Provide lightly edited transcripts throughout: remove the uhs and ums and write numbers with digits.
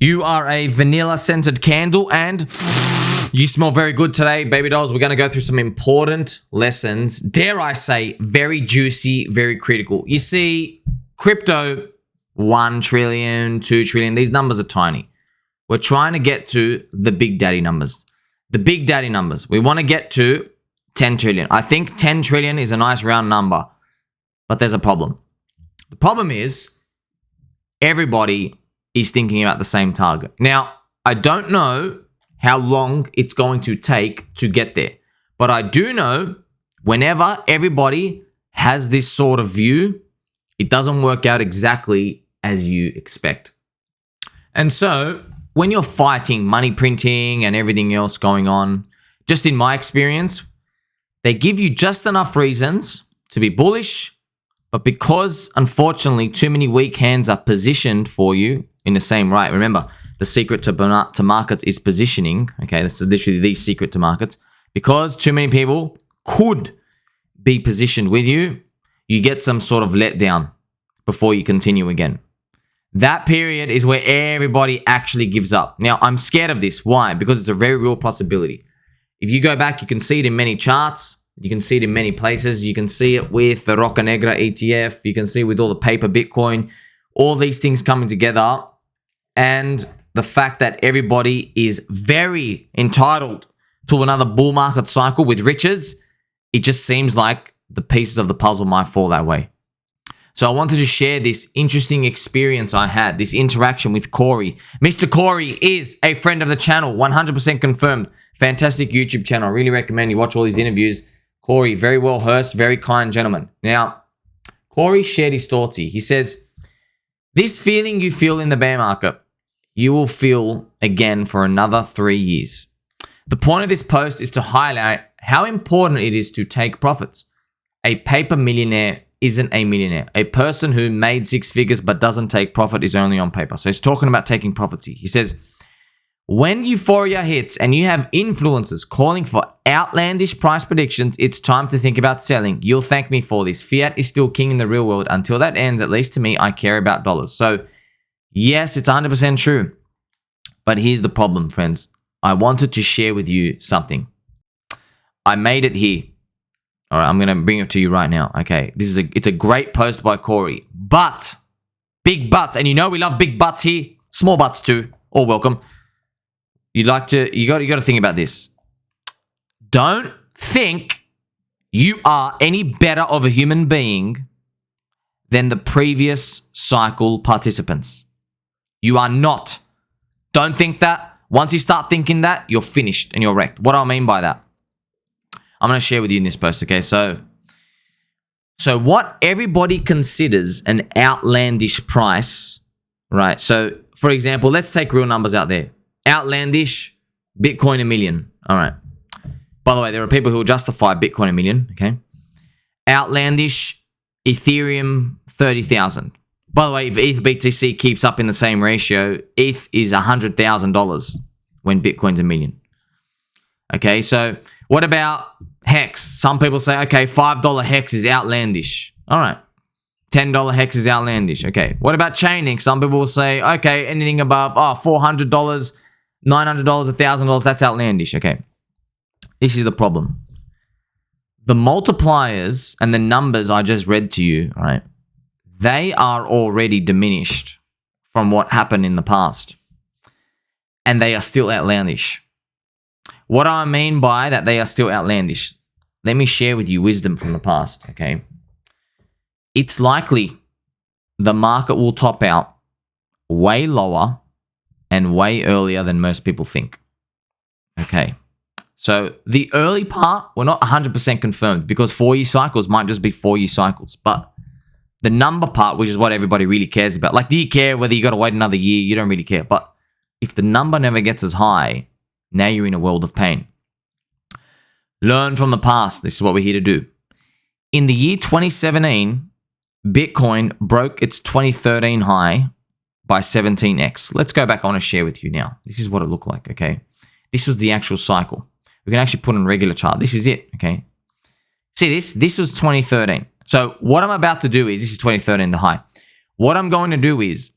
You are a vanilla scented candle and you smell very good today, baby dolls. We're going to go through some important lessons. Dare I say, very juicy, very critical. You see, crypto, 1 trillion, 2 trillion, these numbers are tiny. We're trying to get to the big daddy numbers. The big daddy numbers. We want to get to 10 trillion. I think 10 trillion is a nice round number, but there's a problem. The problem is everybody is thinking about the same target. Now, I don't know how long it's going to take to get there, but I do know whenever everybody has this sort of view, it doesn't work out exactly as you expect. And so when you're fighting money printing and everything else going on, just in my experience, they give you just enough reasons to be bullish, but because unfortunately too many weak hands are positioned for you in the same right. Remember, the secret to markets is positioning. Okay, that's literally the secret to markets. Because too many people could be positioned with you, you get some sort of letdown before you continue again. That period is where everybody actually gives up. Now, I'm scared of this. Why? Because it's a very real possibility. If you go back, you can see it in many charts. You can see it in many places. You can see it with the Roca Negra ETF. You can see it with all the paper Bitcoin. All these things coming together. And the fact that everybody is very entitled to another bull market cycle with riches, it just seems like the pieces of the puzzle might fall that way. So I wanted to share this interesting experience I had, this interaction with Corey. Mr. Corey is a friend of the channel, 100% confirmed. Fantastic YouTube channel. I really recommend you watch all these interviews. Corey, very well versed, very kind gentleman. Now, Corey shared his thoughts here. He says, this feeling you feel in the bear market, you will feel again for another 3 years. The point of this post is to highlight how important it is to take profits. A paper millionaire isn't a millionaire. A person who made 6 figures but doesn't take profit is only on paper. So he's talking about taking profits here. He says, when euphoria hits and you have influencers calling for outlandish price predictions, it's time to think about selling. You'll thank me for this. Fiat is still king in the real world. Until that ends, at least to me, I care about dollars. So yes, it's 100% true. But here's the problem, friends. I wanted to share with you something. I made it here. All right, I'm going to bring it to you right now. Okay, it's a great post by Corey. But, big buts, and you know we love big butts here. Small butts too, all welcome. You got to think about this. Don't think you are any better of a human being than the previous cycle participants. You are not. Don't think that. Once you start thinking that, you're finished and you're wrecked. What do I mean by that? I'm going to share with you in this post, okay? So what everybody considers an outlandish price, right? So, for example, let's take real numbers out there. Outlandish, Bitcoin $1 million. All right. By the way, there are people who will justify Bitcoin $1 million, okay? Outlandish, Ethereum 30,000. By the way, if ETH BTC keeps up in the same ratio, ETH is $100,000 when Bitcoin's $1 million. Okay, so what about Hex? Some people say, okay, $5 Hex is outlandish. All right. $10 Hex is outlandish. Okay. What about Chainlink? Some people will say, okay, anything above $400, $900, $1,000, that's outlandish. Okay. This is the problem. The multipliers and the numbers I just read to you, right? They are already diminished from what happened in the past. And they are still outlandish. What do I mean by that they are still outlandish? Let me share with you wisdom from the past, okay? It's likely the market will top out way lower and way earlier than most people think. Okay. So the early part, we're not 100% confirmed because 4-year cycles might just be 4-year cycles. But the number part, which is what everybody really cares about. Like, do you care whether you got to wait another year? You don't really care. But if the number never gets as high, now you're in a world of pain. Learn from the past. This is what we're here to do. In the year 2017, Bitcoin broke its 2013 high by 17x. Let's go back. I want to share with you now. This is what it looked like, okay? This was the actual cycle. We can actually put on a regular chart. This is it, okay? See this? This was 2013. So what I'm about to do is, this is 2013, the high. What I'm going to do is,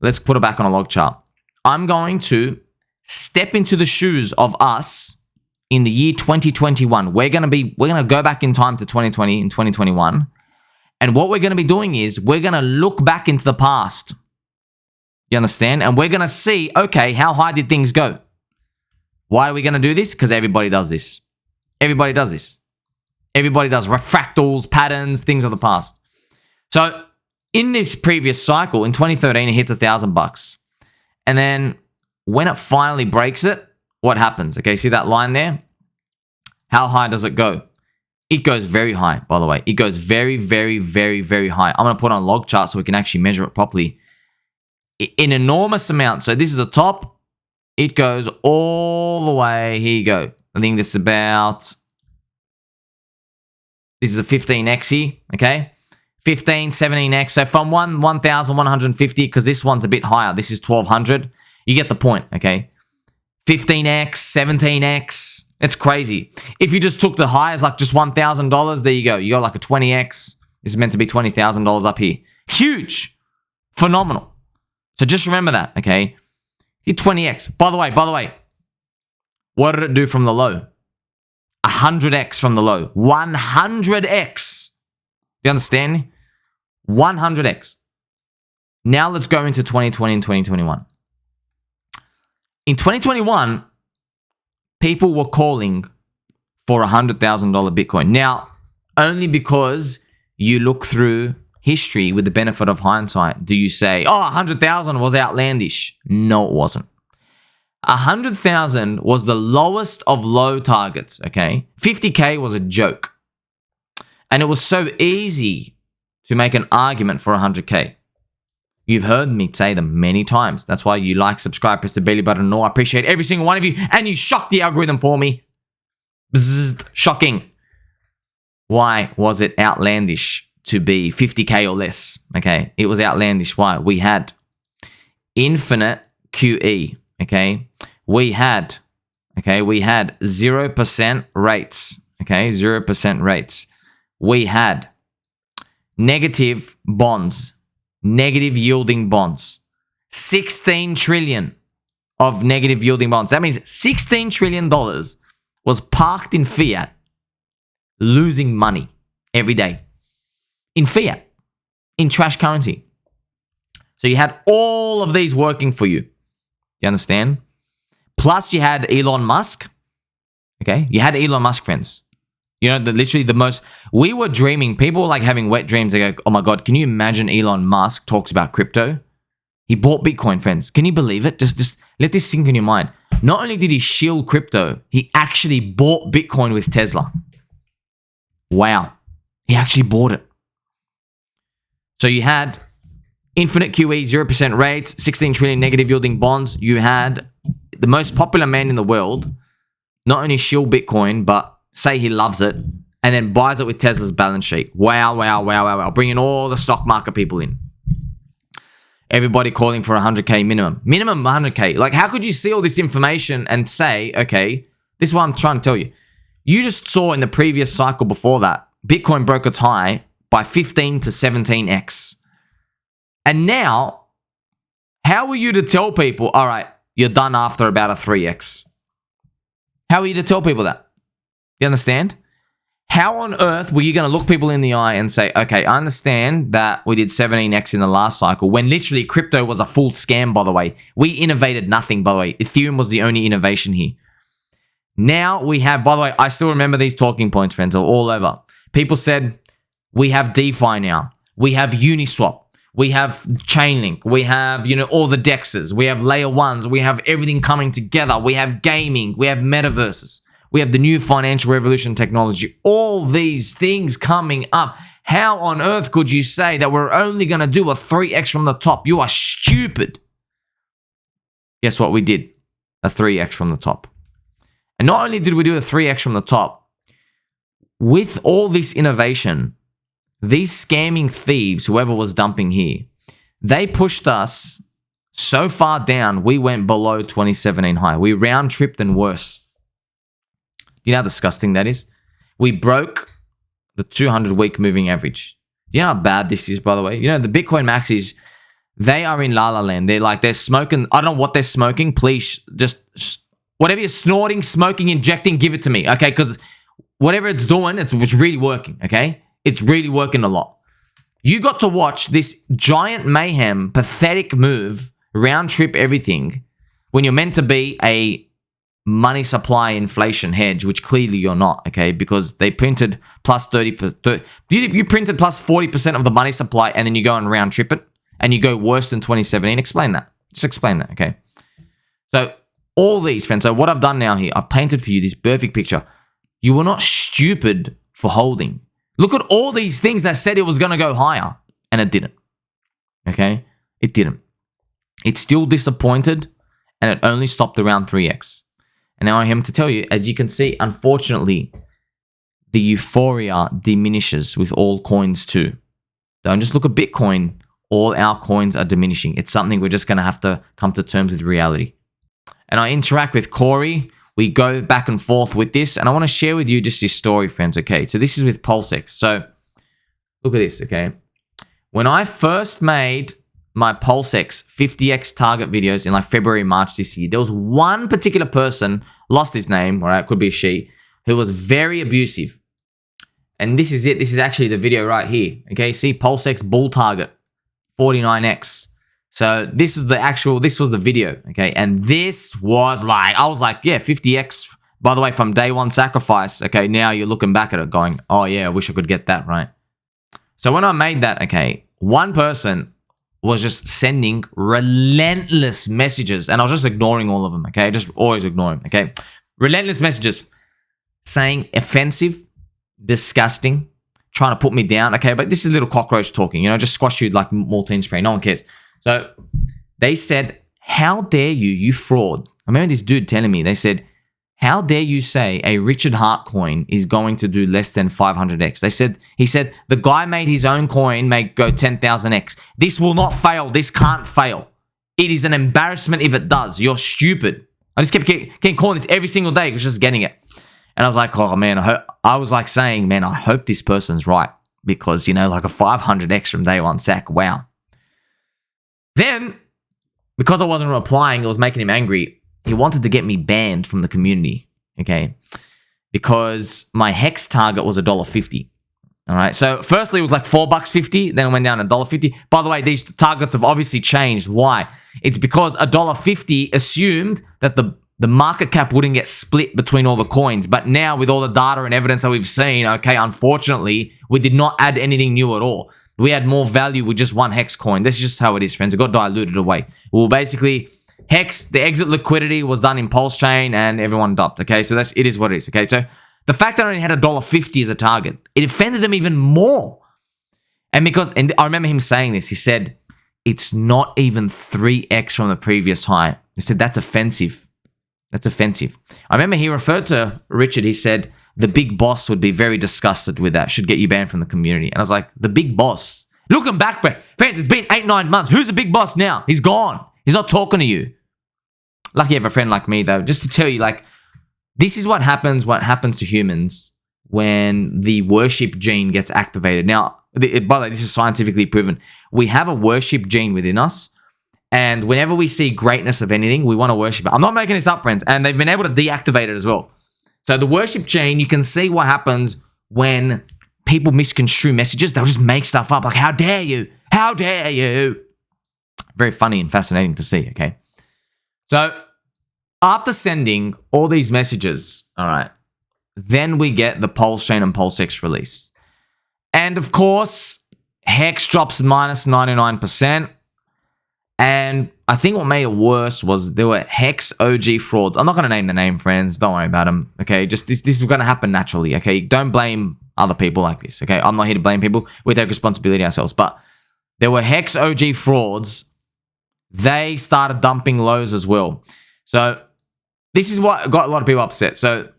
let's put it back on a log chart. I'm going to step into the shoes of us in the year 2021. We're going to go back in time to 2020 and 2021. And what we're going to be doing is we're going to look back into the past. You understand? And we're going to see, okay, how high did things go? Why are we going to do this? Because everybody does this. Everybody does this. Everybody does refractals, patterns, things of the past. So in this previous cycle, in 2013, it hits $1,000. And then when it finally breaks it, what happens? Okay, see that line there? How high does it go? It goes very high, by the way. It goes very, very, very, very high. I'm going to put on a log chart so we can actually measure it properly. In enormous amount. So this is the top. It goes all the way. Here you go. I think this is about... This is a 15x here, okay? 15, 17x. So from 1,150, because this one's a bit higher. This is 1,200. You get the point, okay? 15x, 17x. It's crazy. If you just took the highs, like just $1,000, there you go. You got like a 20x. This is meant to be $20,000 up here. Huge. Phenomenal. So just remember that, okay? 20x. By the way, what did it do from the low? 100x from the low. 100x. You understand? 100x. Now let's go into 2020 and 2021. In 2021, people were calling for $100,000 Bitcoin. Now, only because you look through history with the benefit of hindsight, do you say, oh, 100,000 was outlandish. No, it wasn't. 100,000 was the lowest of low targets, okay? 50K was a joke. And it was so easy to make an argument for 100K. You've heard me say them many times. That's why you like, subscribe, press the belly button and all. I appreciate every single one of you. And you shocked the algorithm for me. Bzzzt, shocking. Why was it outlandish to be 50K or less? Okay, it was outlandish. Why? We had infinite QE. Okay, we had 0% rates. Okay, 0% rates. We had negative bonds, negative yielding bonds, 16 trillion of negative yielding bonds. That means $16 trillion was parked in fiat, losing money every day in fiat, in trash currency. So you had all of these working for you. You understand? Plus you had Elon Musk. Okay, you had Elon Musk, friends. You know, literally the most, we were dreaming, people were like having wet dreams. They go, oh my God, can you imagine Elon Musk talks about crypto? He bought Bitcoin, friends. Can you believe it? Just let this sink in your mind. Not only did he shield crypto, he actually bought Bitcoin with Tesla. Wow. He actually bought it. So you had infinite QE, 0% rates, 16 trillion negative yielding bonds. You had the most popular man in the world not only shield Bitcoin, but say he loves it and then buys it with Tesla's balance sheet. Wow, wow, wow, wow, wow. Bringing all the stock market people in. Everybody calling for 100K minimum. Minimum 100K. Like, how could you see all this information and say, okay, this is what I'm trying to tell you. You just saw in the previous cycle before that, Bitcoin broke its high by 15 to 17x. And now, how are you to tell people, all right, you're done after about a 3x? How are you to tell people that? You understand? How on earth were you going to look people in the eye and say, okay, I understand that we did 17x in the last cycle when literally crypto was a full scam, by the way. We innovated nothing, by the way. Ethereum was the only innovation here. Now we have, by the way, I still remember these talking points, friends, all over. People said, we have DeFi now. We have Uniswap. We have Chainlink. We have, all the DEXs. We have layer ones. We have everything coming together. We have gaming. We have metaverses. We have the new financial revolution technology. All these things coming up. How on earth could you say that we're only going to do a 3x from the top? You are stupid. Guess what we did? A 3x from the top. And not only did we do a 3x from the top, with all this innovation, these scamming thieves, whoever was dumping here, they pushed us so far down, we went below 2017 high. We round tripped and worse. Do you know how disgusting that is? We broke the 200-week moving average. Do you know how bad this is, by the way? The Bitcoin max is They are in La La Land. They're smoking. I don't know what they're smoking. Please, whatever you're snorting, smoking, injecting, give it to me, okay? Because whatever it's doing, it's really working, okay? It's really working a lot. You got to watch this giant mayhem, pathetic move, round trip everything, when you're meant to be a money supply inflation hedge, which clearly you're not, okay? Because they printed plus 30%. You printed plus 40% of the money supply, and then you go and round trip it, and you go worse than 2017. Explain that. Just explain that, okay? So all these, friends, so what I've done now here, I've painted for you this perfect picture. You were not stupid for holding. Look at all these things that said it was going to go higher, and it didn't, okay? It didn't. It's still disappointed, and it only stopped around 3x. And now I am to tell you, as you can see, unfortunately, the euphoria diminishes with all coins too. Don't just look at Bitcoin. All our coins are diminishing. It's something we're just going to have to come to terms with reality. And I interact with Corey. We go back and forth with this. And I want to share with you just this story, friends, okay? So this is with PulseX. So look at this, okay? When I first made my PulseX 50x target videos in like February, March this year, there was one particular person, lost his name, all right, could be a she, who was very abusive. And this is it. This is actually the video right here, okay? See, PulseX bull target, 49x. So this was the video, okay? And this was like, I was like, yeah, 50x. By the way, from day one sacrifice, okay? Now you're looking back at it going, oh yeah, I wish I could get that, right? So when I made that, okay, one person was just sending relentless messages, and I was just ignoring all of them, okay? Just always ignoring, okay? Relentless messages saying offensive, disgusting, trying to put me down, okay? But this is little cockroach talking, just squash you like Mortine spray. No one cares. So they said, how dare you, you fraud. I remember this dude telling me, they said, how dare you say a Richard Hart coin is going to do less than 500x? He said, the guy made his own coin may go 10,000x. This will not fail. This can't fail. It is an embarrassment if it does. You're stupid. I just kept calling this every single day. I was just getting it. And I was like, oh man, I was like saying, man, I hope this person's right. Because, like a 500x from day one sack. Wow. Then, because I wasn't replying, it was making him angry. He wanted to get me banned from the community, okay? Because my hex target was $1.50. All right. So firstly, it was like $4.50. Then it went down to $1.50. By the way, these targets have obviously changed. Why? It's because $1.50 assumed that the market cap wouldn't get split between all the coins. But now with all the data and evidence that we've seen, okay, unfortunately, we did not add anything new at all. We had more value with just one hex coin. This is just how it is, friends. It got diluted away. Well, basically, hex, the exit liquidity was done in Pulse Chain and everyone dumped, okay? So it is what it is, okay? So the fact that I only had $1.50 as a target, it offended them even more. And I remember him saying this. He said, it's not even 3x from the previous high. He said, that's offensive. That's offensive. I remember he referred to Richard. He said, the big boss would be very disgusted with that. Should get you banned from the community. And I was like, the big boss? Looking back, friends, it's been 8-9 months. Who's the big boss now? He's gone. He's not talking to you. Lucky you have a friend like me, though. Just to tell you, like, this is what happens to humans when the worship gene gets activated. Now, by the way, this is scientifically proven. We have a worship gene within us. And whenever we see greatness of anything, we want to worship it. I'm not making this up, friends. And they've been able to deactivate it as well. So the worship gene, you can see what happens when people misconstrue messages. They'll just make stuff up. Like, how dare you? How dare you? Very funny and fascinating to see, okay? So after sending all these messages, all right, then we get the Pulse Chain and PulseX release. And of course, Hex drops minus 99%. And I think what made it worse was there were Hex OG frauds. I'm not going to name the name, friends. Don't worry about them, okay? Just this is going to happen naturally, okay? Don't blame other people like this, okay? I'm not here to blame people. We take responsibility ourselves. But there were Hex OG frauds. They started dumping lows as well. So this is what got a lot of people upset. So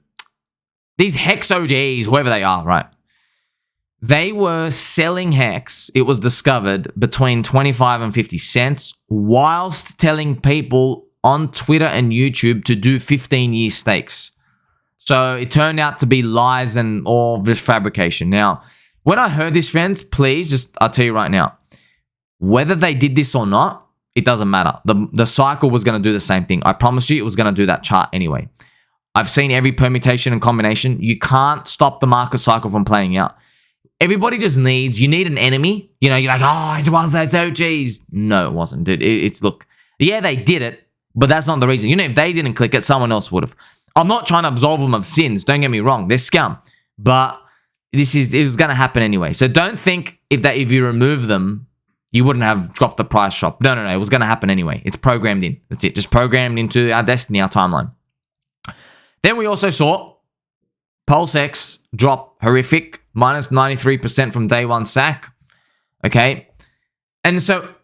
these Hex OGs, whoever they are, right? They were selling Hex, it was discovered, between 25 and 50 cents whilst telling people on Twitter and YouTube to do 15-year stakes. So it turned out to be lies and all this fabrication. Now, when I heard this, friends, please, I'll tell you right now, Whether they did this or not, it doesn't matter. The cycle was going to do the same thing. I promise you it was going to do that chart anyway. I've seen every permutation and combination. You can't stop the market cycle from playing out. Everybody just you need an enemy. You know, you're like, oh, it was those OGs. No, it wasn't, dude. Look, yeah, they did it, but that's not the reason. You know, if they didn't click it, someone else would have. I'm not trying to absolve them of sins. Don't get me wrong. They're scum. But it was going to happen anyway. So don't think if you remove them, you wouldn't have dropped the price shop. No. It was going to happen anyway. It's programmed in. That's it. Just programmed into our destiny, our timeline. Then we also saw PulseX drop horrific, minus 93% from day one sack. Okay. And so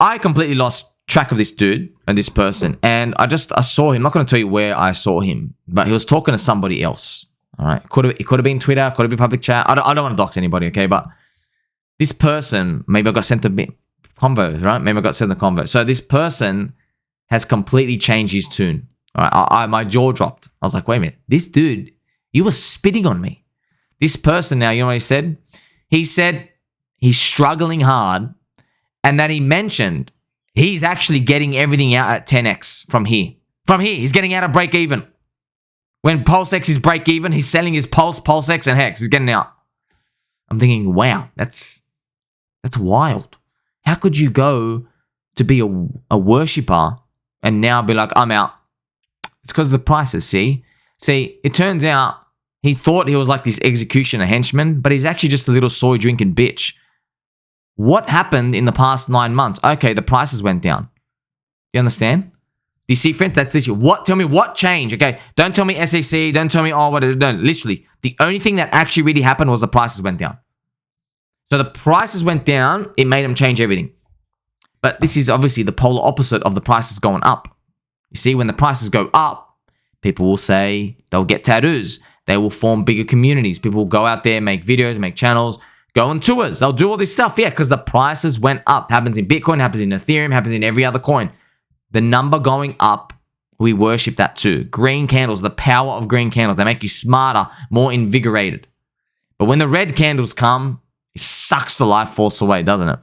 I completely lost track of this dude and this person. And I saw him. I'm not going to tell you where I saw him, but he was talking to somebody else. All right. It could have been Twitter, could have been public chat. I don't want to dox anybody, okay? But this person, maybe I got sent the convos, right? Maybe I got sent the convo. So this person has completely changed his tune. All right. My jaw dropped. I was like, wait a minute. This dude, you were spitting on me. This person now, you know what he said? He said he's struggling hard and that he mentioned he's actually getting everything out at 10x from here. He's getting out of break even. When PulseX is break even, he's selling his PulseX, and Hex. He's getting out. I'm thinking, wow, that's wild. How could you go to be a worshiper and now be like, I'm out? It's because of the prices, see? See, it turns out he thought he was like this executioner henchman, but he's actually just a little soy drinking bitch. What happened in the past 9 months? Okay, the prices went down. You understand? Do you see, friends? That's this. Tell me what changed, okay? Don't tell me SEC. Don't tell me, what it is. No, literally. The only thing that actually really happened was the prices went down. So the prices went down. It made them change everything. But this is obviously the polar opposite of the prices going up. You see, when the prices go up, people will say they'll get tattoos. They will form bigger communities. People will go out there, make videos, make channels, go on tours. They'll do all this stuff, yeah, because the prices went up. Happens in Bitcoin, happens in Ethereum, happens in every other coin. The number going up, we worship that too. Green candles, the power of green candles. They make you smarter, more invigorated. But when the red candles come, it sucks the life force away, doesn't it?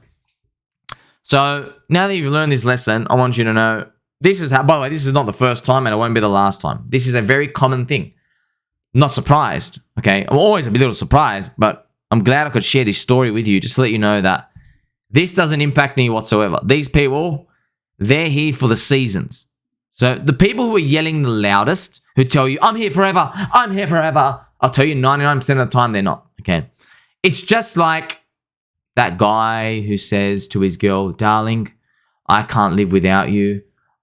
So now that you've learned this lesson, I want you to know this is how, by the way, this is not the first time and it won't be the last time. This is a very common thing. Not surprised, okay? I'm always a little surprised, but I'm glad I could share this story with you just to let you know that this doesn't impact me whatsoever. These people, they're here for the seasons. So the people who are yelling the loudest, who tell you, I'm here forever, I'll tell you 99% of the time they're not, okay? It's just like that guy who says to his girl, darling, I can't live without you.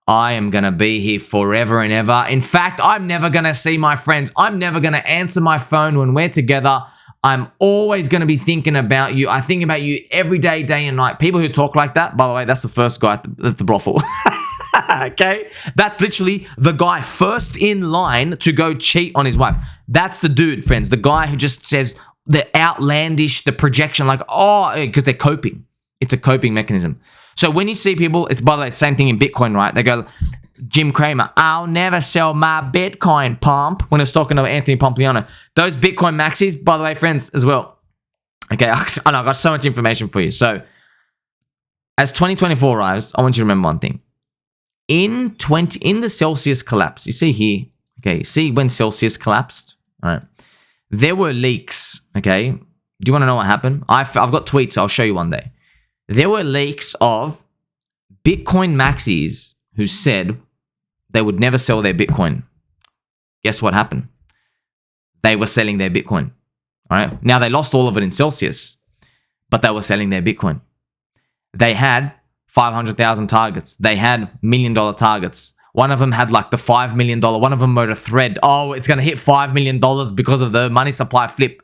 I am going to be here forever and ever. In fact, I'm never going to see my friends. I'm never going to answer my phone when we're together. I'm always going to be thinking about you. I think about you every day, day and night. People who talk like that, by the way, that's the first guy at the brothel. Okay? That's literally the guy first in line to go cheat on his wife. That's the dude, friends. The guy who just says the outlandish, the projection, like, oh, because they're coping. It's a coping mechanism. So when you see people, it's by the way, same thing in Bitcoin, right? They go, Jim Cramer, I'll never sell my Bitcoin, pump. When it's talking to Anthony Pompliano. Those Bitcoin maxis, by the way, friends, as well. Okay, I know, I got so much information for you. So as 2024 arrives, I want you to remember one thing. In the Celsius collapse, you see here, okay, see when Celsius collapsed, all right, there were leaks, okay? Do you want to know what happened? I've got tweets, I'll show you one day. There were leaks of Bitcoin maxis who said they would never sell their Bitcoin. Guess what happened? They were selling their Bitcoin. All right. Now they lost all of it in Celsius, but they were selling their Bitcoin. They had 500,000 targets. They had $1 million targets. One of them had like the $5 million. One of them wrote a thread. Oh, it's going to hit $5 million because of the money supply flip.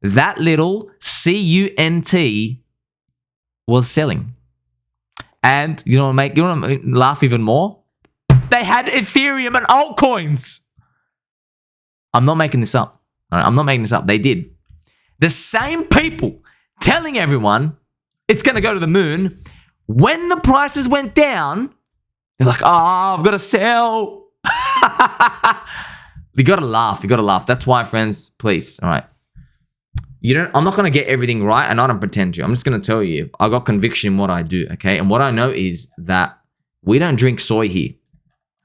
That little CUNT was selling. And you know what laugh even more? They had Ethereum and altcoins. I'm not making this up. All right, I'm not making this up. They did. The same people telling everyone it's going to go to the moon. When the prices went down, they're like, oh, I've got to sell. You got to laugh. You got to laugh. That's why, friends, please. All right. I'm not going to get everything right, and I don't pretend to. I'm just going to tell you, I got conviction in what I do, okay? And what I know is that we don't drink soy here,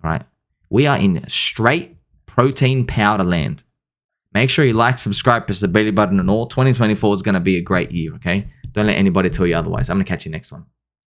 all right? We are in straight protein powder land. Make sure you like, subscribe, press the belly button and all. 2024 is going to be a great year, okay? Don't let anybody tell you otherwise. I'm going to catch you next one.